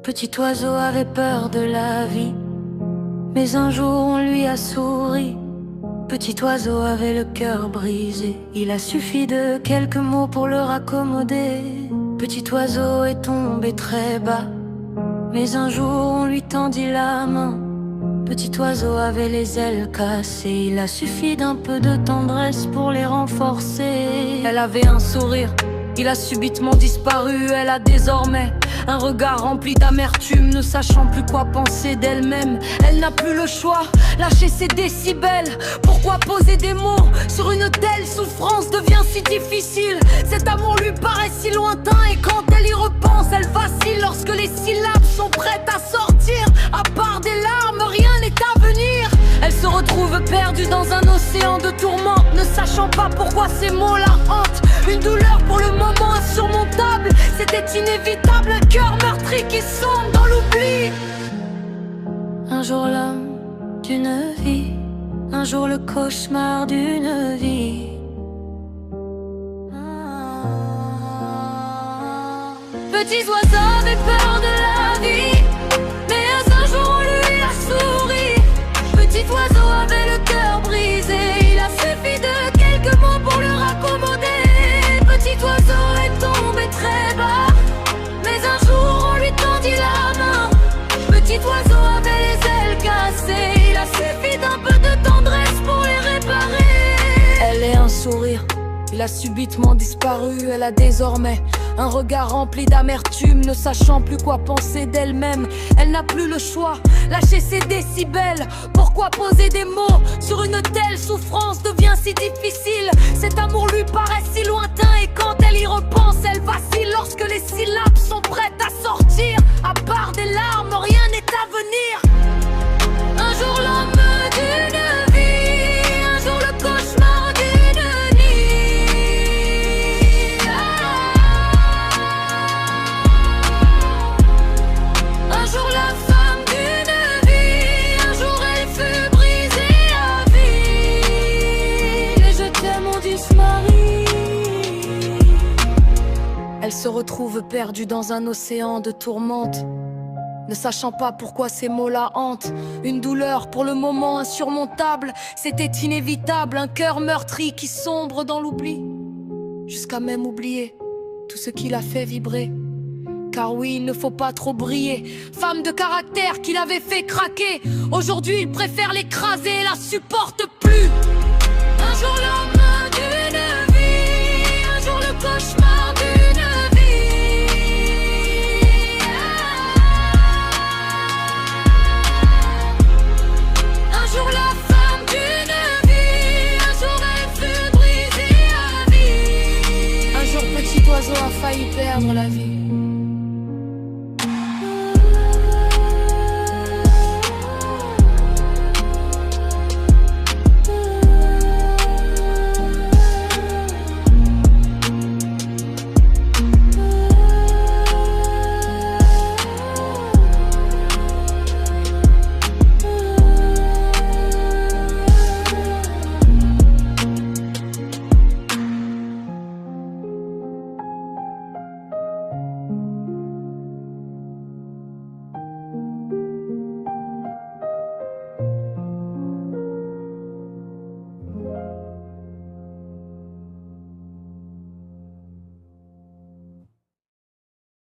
Petit oiseau avait peur de la vie, mais un jour on lui a souri. Petit oiseau avait le cœur brisé, il a suffi de quelques mots pour le raccommoder. Petit oiseau est tombé très bas, mais un jour on lui tendit la main. Petit oiseau avait les ailes cassées, il a suffi d'un peu de tendresse pour les renforcer. Elle avait un sourire, il a subitement disparu. Elle a désormais un regard rempli d'amertume, ne sachant plus quoi penser d'elle-même. Elle n'a plus le choix, lâcher ses décibels. Pourquoi poser des mots sur une telle souffrance devient si difficile? Cet amour lui paraît si lointain, et quand elle y repense, elle vacille lorsque les syllabes sont prêtes à sortir. À part des larmes, rien n'est à venir. Elle se retrouve perdue dans un océan de tourments, ne sachant pas pourquoi ces mots la hantent. Une douleur pour le moment insurmontable, c'était inévitable, un cœur meurtri qui sombre dans l'oubli. Un jour l'homme d'une vie, un jour le cauchemar d'une vie. Petits oiseaux avaient peur de la vie, mais un jour on lui a souri. Petit oiseau avait le cœur brisé, il a suffi de quelques mots pour le raccommoder. Petit oiseau est tombé très bas, mais un jour on lui tendit la main. Petit oiseau avait les ailes cassées, il a suffi d'un peu de tendresse pour les réparer. Elle est un sourire, il a subitement disparu. Elle a désormais un regard rempli d'amertume, ne sachant plus quoi penser d'elle-même. Elle n'a plus le choix, lâcher ses décibels. Pourquoi poser des mots sur une telle souffrance devient si difficile? Cet amour lui paraît si lointain, et quand elle y repense, elle vacille lorsque les syllabes sont prêtes à sortir. À part des larmes, rien n'est à venir. Un jour l'homme d'une vie, un jour le cauchemar d'une nuit. Un jour la femme d'une vie, un jour elle fut brisée à vie. Et je t'aime, on dit se marie. Elle se retrouve perdue dans un océan de tourmentes, ne sachant pas pourquoi ces mots la hantent. Une douleur pour le moment insurmontable, c'était inévitable, un cœur meurtri qui sombre dans l'oubli, jusqu'à même oublier tout ce qui l'a fait vibrer. Car oui, il ne faut pas trop briller. Femme de caractère qui l'avait fait craquer, aujourd'hui il préfère l'écraser et la supporte plus. Un jour l'homme d'une vie, un jour le cauchemar d'une vie. Un jour la femme d'une vie, un jour elle fut brisée à vie. Un jour petit oiseau a failli perdre la vie.